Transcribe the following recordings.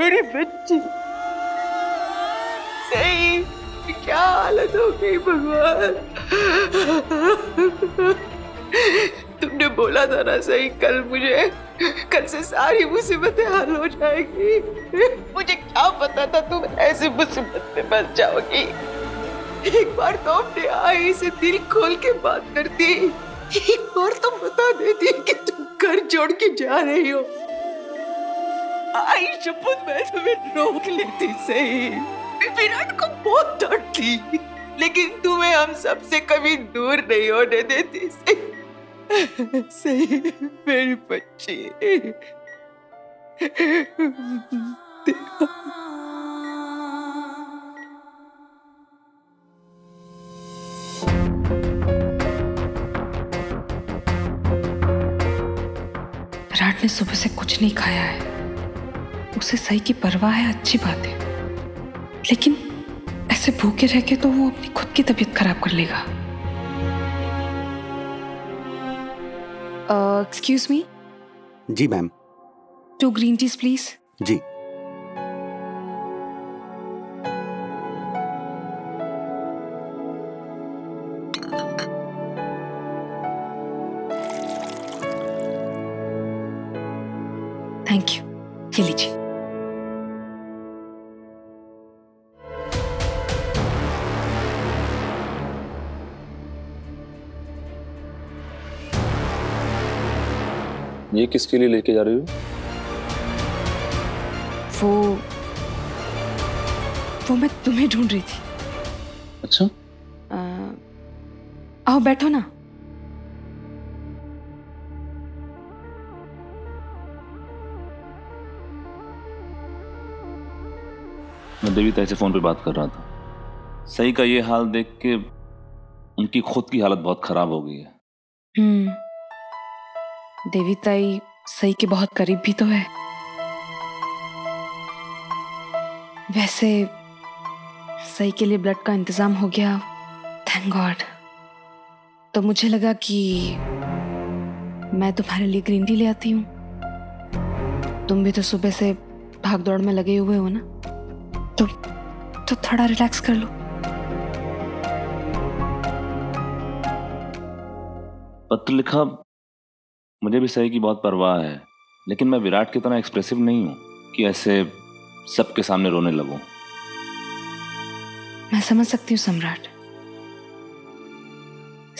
मेरी बच्ची। सही क्या हालत हो गई भगवान। तुमने बोला था ना सही, कल से सारी मुसीबतें हल हो जाएगी। मुझे क्या पता था तुम ऐसी मुसीबत में फंस जाओगी। एक बार तो अपने आई से दिल खोल के बात करती, एक बार तो बता देती कि तुम घर छोड़ के जा रही हो। आई शपथ मैं तुम्हें रोक लेती सही, विराट को बहुत डांटती, लेकिन तुम्हें हम सबसे कभी दूर नहीं होने देती सही मेरी बच्ची। विराट ने सुबह से कुछ नहीं खाया है। उसे सही की परवाह है, अच्छी बात है, लेकिन ऐसे भूखे रह के तो वो अपनी खुद की तबीयत खराब कर लेगा। Excuse me. जी मैम। 2 green teas please. जी। थैंक यू, ये लीजिए। ये किसके लिए लेके जा रही हो? वो मैं तुम्हें ढूंढ रही थी। अच्छा। आओ बैठो ना। मैं देविता से फोन पे बात कर रहा था। सही का ये हाल देख के उनकी खुद की हालत बहुत खराब हो गई है। देविताई सही के बहुत करीब भी तो है। वैसे सही के लिए ब्लड का इंतजाम हो गया, थैंक गॉड। तो मुझे लगा कि मैं तुम्हारे लिए ग्रीन टी ले आती हूँ। तुम भी तो सुबह से भाग दौड़ में लगे हुए हो ना, तो थोड़ा रिलैक्स कर लो। पत्र लिखा, मुझे भी सही की बहुत परवाह है, लेकिन मैं विराट की तरह एक्सप्रेसिव नहीं हूं कि ऐसे सबके सामने रोने लगूं। मैं समझ सकती हूँ सम्राट,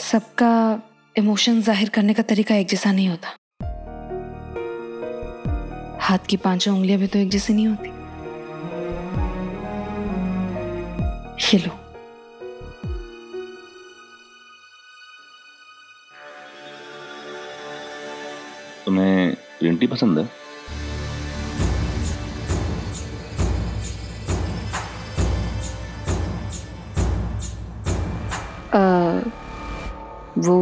सबका इमोशन जाहिर करने का तरीका एक जैसा नहीं होता। हाथ की 5 उंगलियां भी तो एक जैसी नहीं होती। ये लो। तुम्हें ग्रीन टी पसंद है? वो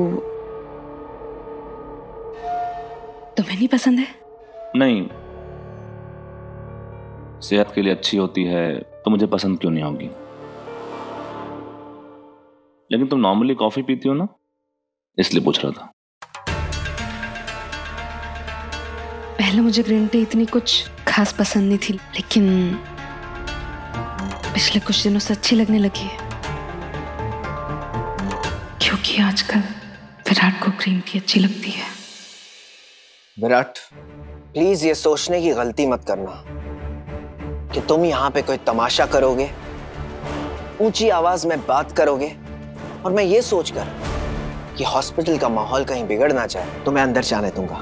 तुम्हें नहीं पसंद है? नहीं, सेहत के लिए अच्छी होती है तो मुझे पसंद क्यों नहीं होगी। लेकिन तुम नॉर्मली कॉफी पीती हो ना, इसलिए पूछ रहा था। पहले मुझे ग्रीन टी इतनी कुछ खास पसंद नहीं थी, लेकिन पिछले कुछ दिनों से अच्छी लगने लगी है, क्योंकि आजकल विराट को ग्रीन टी अच्छी लगती है। विराट, प्लीज ये सोचने की गलती मत करना कि तुम यहाँ पे कोई तमाशा करोगे, ऊंची आवाज में बात करोगे, और मैं ये सोचकर कि हॉस्पिटल का माहौल कहीं बिगड़ ना जाए तो मैं अंदर जाने दूंगा।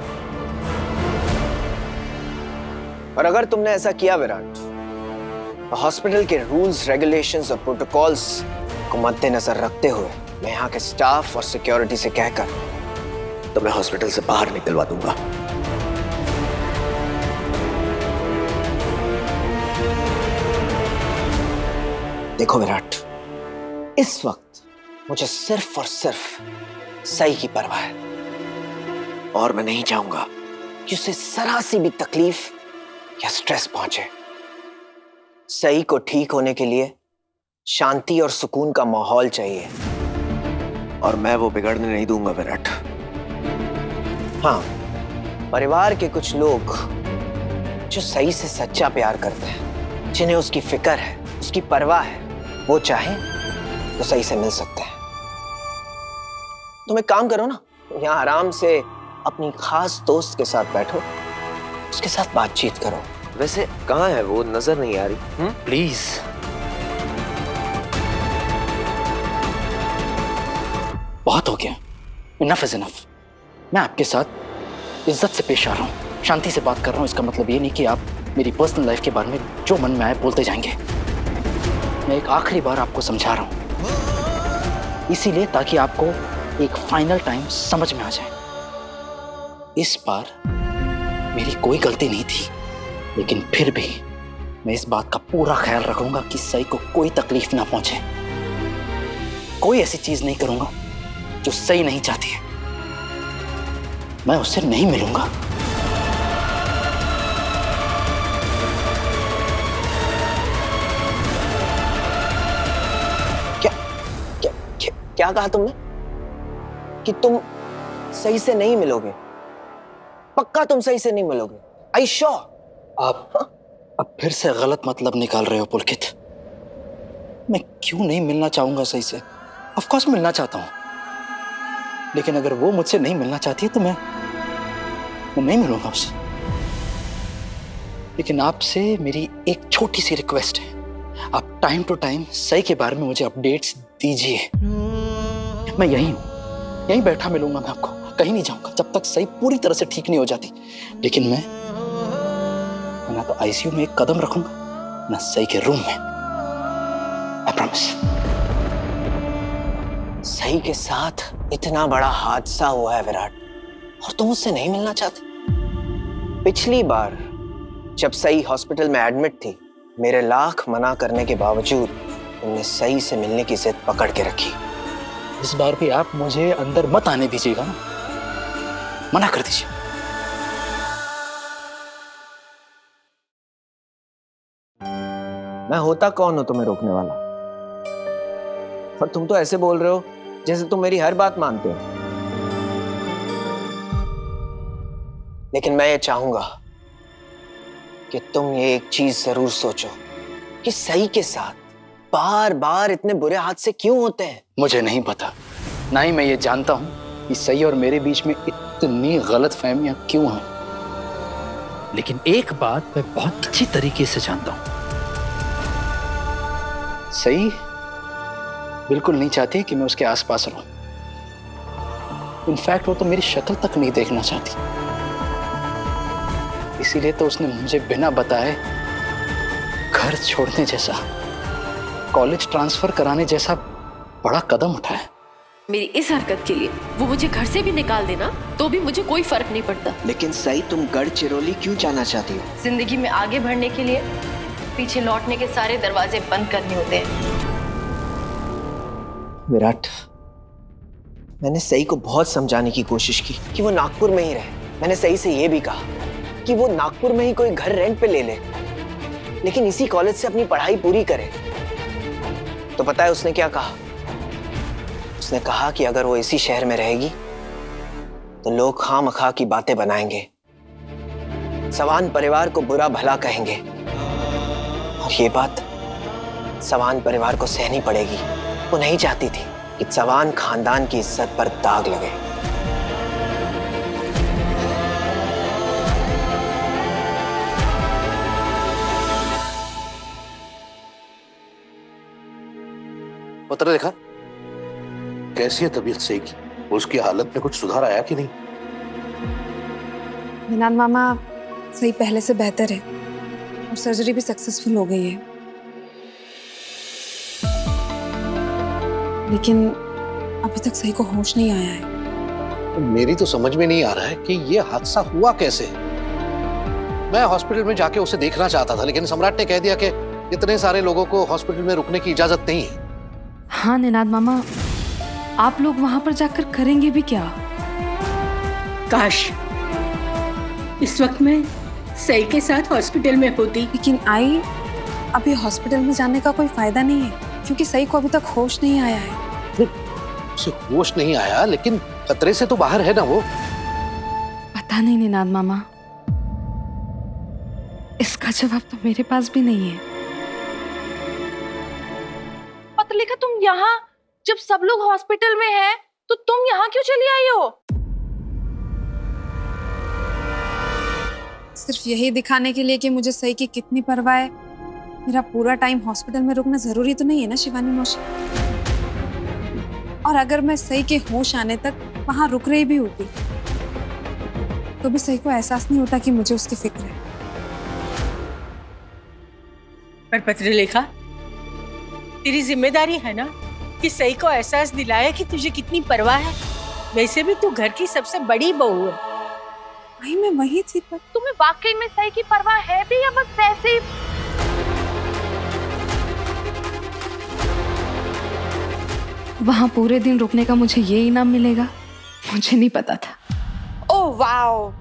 और अगर तुमने ऐसा किया विराट, तो हॉस्पिटल के रूल्स, रेगुलेशंस और प्रोटोकॉल्स को मद्देनजर रखते हुए मैं यहाँ के स्टाफ और सिक्योरिटी से कहकर तुम्हें हॉस्पिटल से बाहर निकलवा दूंगा। देखो विराट, इस वक्त मुझे सिर्फ और सिर्फ सही की परवाह है, और मैं नहीं चाहूंगा कि उसे जरा सी भी तकलीफ या स्ट्रेस पहुंचे। सही को ठीक होने के लिए शांति और सुकून का माहौल चाहिए, और मैं वो बिगड़ने नहीं दूंगा विराट। हाँ, परिवार के कुछ लोग जो सही से सच्चा प्यार करते हैं, जिन्हें उसकी फिक्र है, उसकी परवाह है, वो चाहे तो सही से मिल सकते हैं। तुम एक काम करो ना, यहाँ आराम से अपनी खास दोस्त के साथ बैठो, उसके साथ बातचीत करो। वैसे कहाँ है वो, नजर नहीं आ रही। प्लीज। बहुत हो गया, इनफ इज इनफ। मैं आपके साथ इज्जत से पेश आ रहा हूँ, शांति से बात कर रहा हूँ। इसका मतलब ये नहीं कि आप मेरी पर्सनल लाइफ के बारे में जो मन में आए बोलते जाएंगे। मैं एक आखिरी बार आपको समझा रहा हूँ, इसीलिए ताकि आपको एक फाइनल टाइम समझ में आ जाए। इस बार मेरी कोई गलती नहीं थी, लेकिन फिर भी मैं इस बात का पूरा ख्याल रखूंगा कि सई को कोई तकलीफ ना पहुंचे। कोई ऐसी चीज नहीं करूंगा जो सही नहीं चाहती है। मैं उससे नहीं मिलूंगा। क्या कहा तुमने कि तुम सही से नहीं मिलोगे? पक्का तुम सही से नहीं मिलोगे? I sure? आप अब फिर से गलत मतलब निकाल रहे हो पुलकित। मैं क्यों नहीं मिलना चाहूंगा सही से? ऑफ कोर्स मिलना चाहता हूं, लेकिन अगर वो मुझसे नहीं मिलना चाहती है तो मैं नहीं मिलूंगा उससे। लेकिन आपसे मेरी एक छोटी सी रिक्वेस्ट है, आप टाइम टू टाइम सही के बारे में मुझे अपडेट्स दीजिए। मैं यहीं हूं, यहीं बैठा मिलूंगा मैं आपको, कहीं नहीं जाऊंगा जब तक सही पूरी तरह से ठीक नहीं हो जाती। लेकिन मैं ना तो आईसीयू में एक कदम रखूंगा, ना सही के रूम में। I promise. सही के साथ इतना बड़ा हादसा हुआ है विराट, और तुम उससे नहीं मिलना चाहते? पिछली बार जब सही हॉस्पिटल में एडमिट थी, मेरे लाख मना करने के बावजूद तुमने सही से मिलने की जिद पकड़ के रखी। इस बार भी आप मुझे अंदर मत आने दीजिएगा ना, मना कर दीजिए। मैं होता कौन हूं तुम्हें रोकने वाला? और तुम तो ऐसे बोल रहे हो जैसे तुम मेरी हर बात मानते हो। लेकिन मैं ये चाहूंगा कि तुम ये एक चीज जरूर सोचो कि सही के साथ बार बार इतने बुरे हादसे क्यों होते हैं। मुझे नहीं पता, ना ही मैं ये जानता हूं कि सही और मेरे बीच में इतनी गलतफहमियां क्यों हैं। लेकिन एक बात मैं बहुत अच्छी तरीके से जानता हूं, सही बिल्कुल नहीं चाहती कि मैं उसके आसपास रहूं। इनफैक्ट वो तो मेरी शक्ल तक नहीं देखना चाहती। इसीलिए तो उसने मुझे बिना बताए घर छोड़ने जैसा, कॉलेज ट्रांसफर कराने जैसा बड़ा कदम उठाया। मेरी इस हरकत के लिए वो मुझे घर से भी निकाल देना तो भी मुझे कोई फर्क नहीं पड़ता। लेकिन सही तुम गढ़चिरौली क्यों जाना चाहती हो? जिंदगी में आगे बढ़ने के लिए पीछे लौटने के सारे दरवाजे बंद करने होते हैं। विराट, मैंने सही को बहुत समझाने की कोशिश की कि वो नागपुर में ही रहे। मैंने सही से ये भी कहा कि वो नागपुर में ही कोई घर रेंट पे ले ले, लेकिन इसी कॉलेज से अपनी पढ़ाई पूरी करे। तो पता है उसने क्या कहा? उसने कहा कि अगर वो इसी शहर में रहेगी तो लोग खामखा की बातें बनाएंगे, सवान परिवार को बुरा भला कहेंगे, और ये बात सवान परिवार को सहनी पड़ेगी। वो नहीं चाहती थी कि चौहान खानदान की इज्जत पर दाग लगे। पत्र देखा? कैसी है तबीयत सही की? उसकी हालत में कुछ सुधार आया कि नहीं? निनाद मामा, सही पहले से बेहतर है और सर्जरी भी सक्सेसफुल हो गई है। लेकिन अभी तक सही को होश नहीं आया है। मेरी तो समझ में नहीं आ रहा है कि ये हादसा हुआ कैसे। मैं हॉस्पिटल में जाके उसे देखना चाहता था, लेकिन सम्राट ने कह दिया कि इतने सारे लोगों को हॉस्पिटल में रुकने की इजाजत नहीं है। हाँ निनाद मामा, आप लोग वहां पर जाकर करेंगे भी क्या? काश इस वक्त मैं सही के साथ हॉस्पिटल में होती। लेकिन आई, अभी हॉस्पिटल में जाने का कोई फायदा नहीं है क्योंकि सही को अभी तक होश नहीं आया है। उसे होश नहीं आया, लेकिन खतरे से तो बाहर है ना वो। पता नहीं निनाद मामा, इसका जवाब तो मेरे पास भी नहीं है। पत्रलेखा, तुम यहाँ, जब सब लोग हॉस्पिटल में हैं, तो तुम यहाँ क्यों चली आई हो? सिर्फ यही दिखाने के लिए कि मुझे सही की कितनी परवाह है। मेरा पूरा टाइम हॉस्पिटल में रुकना जरूरी तो नहीं है ना शिवानी मौसी। और अगर मैं सही के होश आने तक वहां रुक रही भी होती तो भी सही को एहसास नहीं होता कि मुझे उसकी फिक्र है। पर पत्रलेखा, तेरी जिम्मेदारी है ना कि सही को एहसास दिलाया कि तुझे कितनी परवाह है। वैसे भी तू घर की सबसे बड़ी बहू है। भाई मैं वही थी, पर तुम्हें वाकई में सही की परवाह है भी या बस वैसे ही? वहां पूरे दिन रुकने का मुझे ये इनाम मिलेगा, मुझे नहीं पता था। ओह वाओ,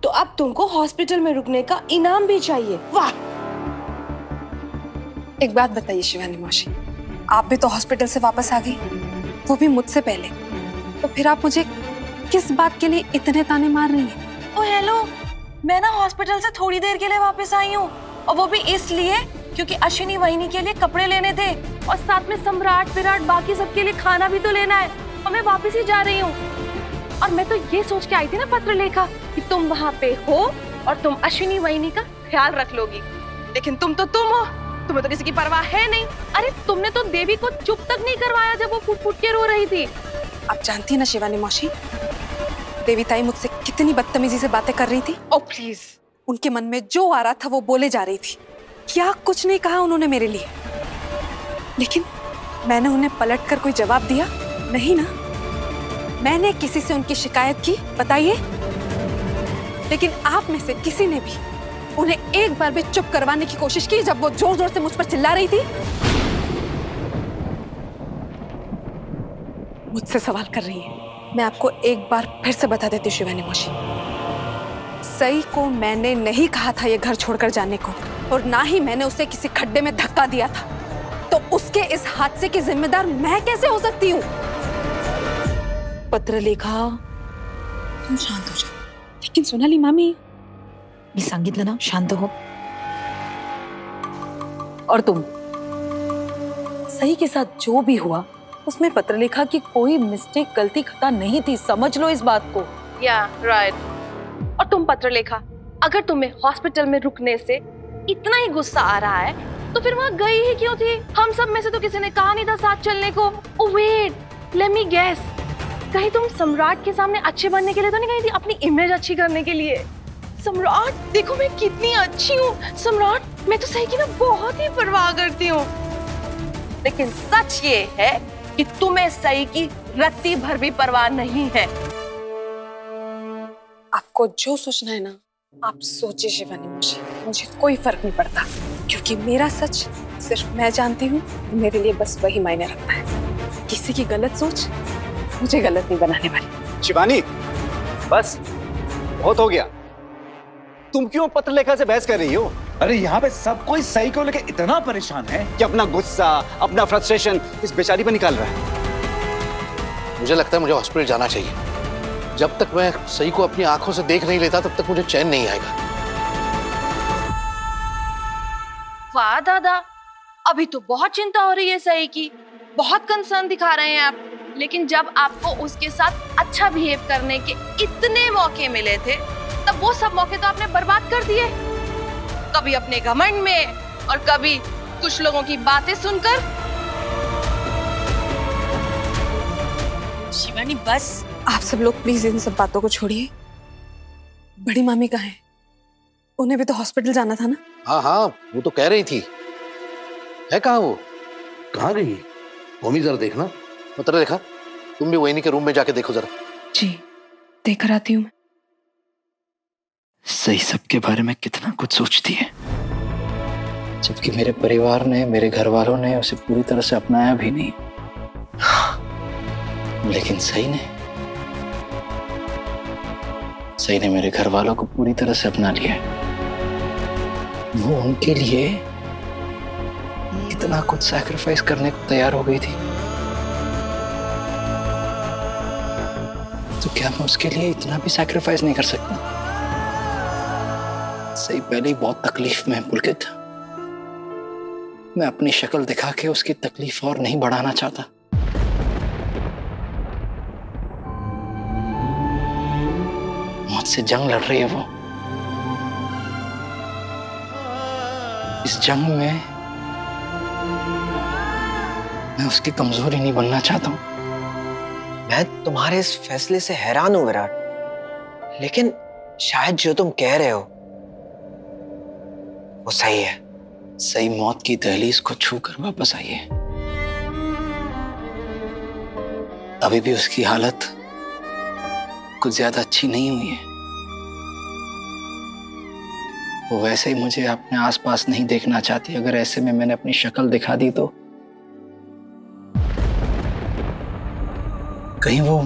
तो अब तुमको हॉस्पिटल में रुकने का इनाम भी चाहिए? वाह! एक बात बताइए शिवानी मौसी, आप भी तो हॉस्पिटल से वापस आ गई, वो भी मुझसे पहले, तो फिर आप मुझे किस बात के लिए इतने ताने मार रही हैं? ओ हेलो, मैं ना हॉस्पिटल से थोड़ी देर के लिए वापस आई हूँ, और वो भी इसलिए क्योंकि अश्विनी वहिनी के लिए कपड़े लेने थे, और साथ में सम्राट विराट बाकी सबके लिए खाना भी तो लेना है, और मैं वापस ही जा रही हूँ। और मैं तो ये सोच के आई थी ना पत्रलेखा कि तुम वहाँ पे हो और तुम अश्विनी वहिनी का ख्याल रख लोगी, लेकिन तुम हो, तुम्हें तो किसी की परवाह है नहीं। अरे तुमने तो देवी को चुप तक नहीं करवाया जब वो फुट फुट के रो रही थी। आप जानती है ना शिवानी मौसी, देवी ताई मुझसे कितनी बदतमीजी से बातें कर रही थी। ओ प्लीज, उनके मन में जो आ रहा था वो बोले जा रही थी। क्या कुछ नहीं कहा उन्होंने मेरे लिए, लेकिन मैंने उन्हें पलटकर कोई जवाब दिया नहीं ना। मैंने किसी से उनकी शिकायत की, बताइए? लेकिन आप में से किसी ने भी उन्हें एक बार भी चुप करवाने की कोशिश की जब वो जोर जोर से मुझ पर चिल्ला रही थी? मुझसे सवाल कर रही है। मैं आपको एक बार फिर से बता देती हूँ शिवानी मौसी, सही को मैंने नहीं कहा था ये घर छोड़कर जाने को, और ना ही मैंने उसे किसी खड्डे में धक्का दिया था। तो उसके इस हादसे की जिम्मेदार मैं कैसे हो सकती हूँ? पत्रलेखा, तुम शांत हो जाओ। लेकिन सोनाली मामी, मी सांगितलं ना, शांत हो। और तुम, सही के साथ जो भी हुआ उसमें पत्रलेखा की कोई मिस्टेक, गलती, खता नहीं थी, समझ लो इस बात को। या राइट। और तुम पत्रलेखा, अगर तुम्हें हॉस्पिटल में रुकने से इतना ही गुस्सा आ रहा है तो फिर वहाँ गई ही क्यों थी? हम सब में से तो किसी ने कहा नहीं था साथ चलने को। Oh wait, let me guess, कहीं तुम सम्राट के सामने अच्छे बनने के लिए तो नहीं गई थी, अपनी इमेज अच्छी करने के लिए? सम्राट देखो मैं कितनी अच्छी हूँ, सम्राट मैं तो सही की ना बहुत ही परवाह करती हूँ। लेकिन सच ये है कि तुम्हें सही की रत्ती भर भी परवाह नहीं है। आपको जो सोचना है ना आप सोचिए शिवानी मौसी, मुझे कोई फर्क नहीं पड़ता, क्योंकि मेरा सच सिर्फ मैं जानती हूँ, मेरे लिए बस वही मायने रखता है। किसी की गलत सोच मुझे गलत नहीं बनाने वाली। शिवानी, बस बहुत हो गया। तुम क्यों पत्रलेखा से बहस कर रही हो? अरे यहाँ पे सब कोई सही को लेकर इतना परेशान है कि अपना गुस्सा, अपना फ्रस्ट्रेशन इस बेचारी पर निकाल रहा है। मुझे लगता है मुझे हॉस्पिटल जाना चाहिए। जब तक मैं सही को अपनी आंखों से देख नहीं लेता तब तक मुझे चैन नहीं आएगा। वाह दादा, अभी तो बहुत चिंता हो रही है सही की, बहुत कंसर्न दिखा रहे हैं आप। लेकिन जब आपको उसके साथ अच्छा बिहेव करने के इतने मौके मिले थे, तब वो सब मौके तो आपने बर्बाद कर दिए। कभी अपने घमंड में और कभी कुछ लोगों की बातें सुनकर। शिवानी बस, आप सब लोग प्लीज इन सब बातों को छोड़िए। बड़ी मामी कहाँ है? उन्हें भी तो हॉस्पिटल जाना था ना। हाँ हाँ, वो तो कह रही थी। है कहाँ वो? कहाँ गई? मम्मी जरा देखना। पत्रलेखा, तुम भी वही के रूम में जाके देखो जरा। जी, देख कर आती हूँ मैं। सही सबके बारे में कितना कुछ सोचती है, जबकि मेरे परिवार ने, मेरे घर वालों ने उसे पूरी तरह से अपनाया भी नहीं। लेकिन सही ने मेरे घर वालों को पूरी तरह से अपना लिया। वो उनके लिए इतना कुछ सैक्रिफाइस करने को तैयार हो गई थी, तो क्या मैं उसके लिए इतना भी सैक्रिफाइस नहीं कर सकता? सही पहले ही बहुत तकलीफ में है पुलकित। मैं अपनी शक्ल दिखा के उसकी तकलीफ और नहीं बढ़ाना चाहता। मुझसे जंग लड़ रही है वो। इस जंग में मैं उसकी कमजोरी नहीं बनना चाहता हूं। मैं तुम्हारे इस फैसले से हैरान हूं विराट, लेकिन शायद जो तुम कह रहे हो वो सही है। सही मौत की दहलीज को छूकर वापस आई है। अभी भी उसकी हालत कुछ ज्यादा अच्छी नहीं हुई है। वो वैसे ही मुझे अपने आसपास नहीं देखना चाहती। अगर ऐसे में मैंने अपनी शक्ल दिखा दी तो कहीं वो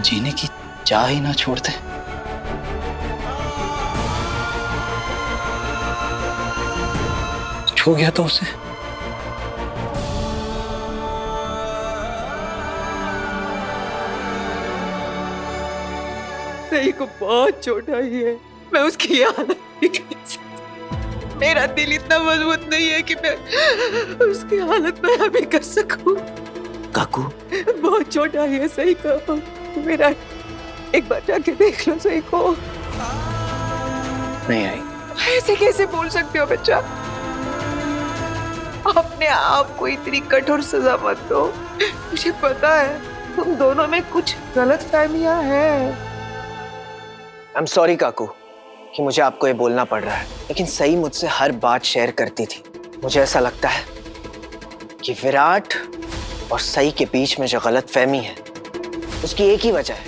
जीने की चाह ही ना छोड़ते। कुछ हो गया तो उसे। सही को बहुत चोट आई है। मैं उसकी हालत देख नहीं सकती। मेरा दिल इतना मजबूत नहीं है कि मैं उसकी हालत में अभी कर सकूं। काकू, बहुत चोट आई है सही को। मेरा एक बार जाके देख लो सही को। नहीं आई। ऐसे कैसे बोल सकते हो बच्चा? अपने आप को इतनी कठोर सजा मत दो। मुझे पता है तुम दोनों में कुछ गलतफहमियां हैं। आई एम सॉरी काकू कि मुझे आपको ये बोलना पड़ रहा है, लेकिन सही मुझसे हर बात शेयर करती थी। मुझे ऐसा लगता है कि विराट और सही के बीच में जो गलतफहमी है उसकी एक ही वजह है,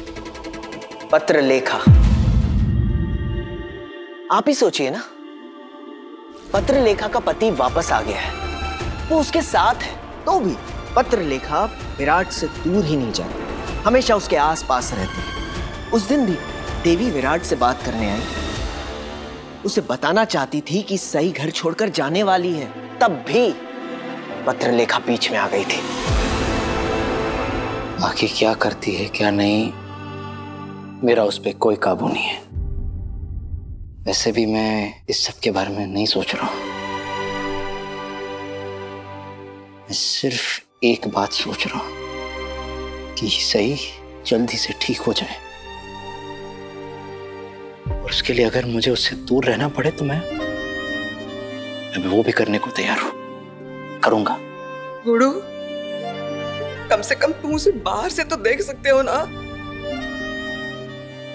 पत्र लेखा। आप ही सोचिए ना, पत्र लेखा का पति वापस आ गया है, वो उसके साथ है, तो भी पत्र लेखा विराट से दूर ही नहीं जाती, हमेशा उसके आसपास रहती है। उस दिन भी देवी विराट से बात करने आई, उसे बताना चाहती थी कि सही घर छोड़कर जाने वाली है, तब भी पत्र लेखा बीच में आ गई थी। बाकी क्या करती है क्या नहीं, मेरा उस पर कोई काबू नहीं है। वैसे भी मैं इस सब के बारे में नहीं सोच रहा हूं। मैं सिर्फ एक बात सोच रहा हूं कि सही जल्दी से ठीक हो जाए, और उसके लिए अगर मुझे उससे दूर रहना पड़े तो मैं वो भी करने को तैयार हूं, करूंगा। गुरु, कम से कम तुम उसे बाहर से तो देख सकते हो ना?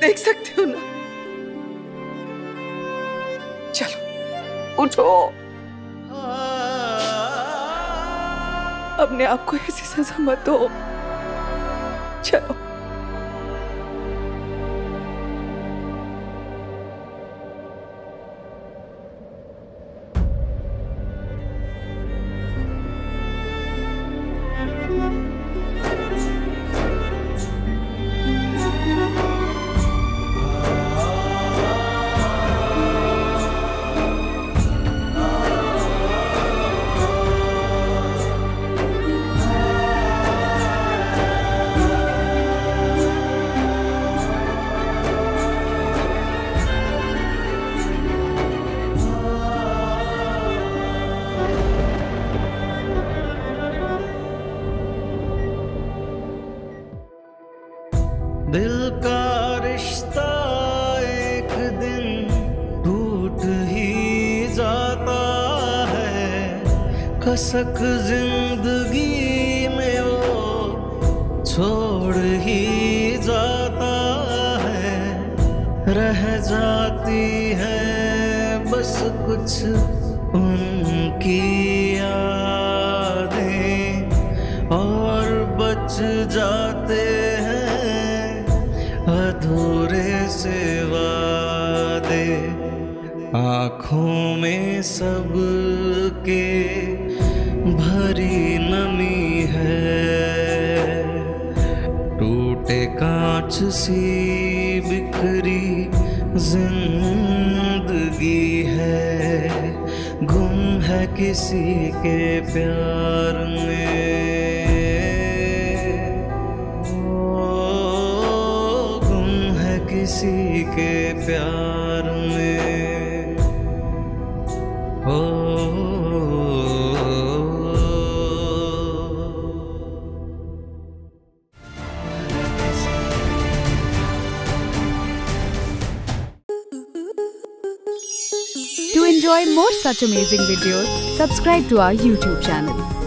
देख सकते हो ना? चलो उठो, अपने आप को ऐसी सजा मत दो। चलो। दिल का रिश्ता एक दिन टूट ही जाता है, कसक जिंदगी में वो छोड़ ही जाता है। रह जाती है बस कुछ उनकी यादें, और बच जाते हैं अधूरे से वादे। आँखों में सब के भरी नमी है, टूटे कांच सी बिखरी जिंदगी है, गुम है किसी के प्यार में। किसी के प्यार में हो। To enjoy more such amazing videos, subscribe to our YouTube channel.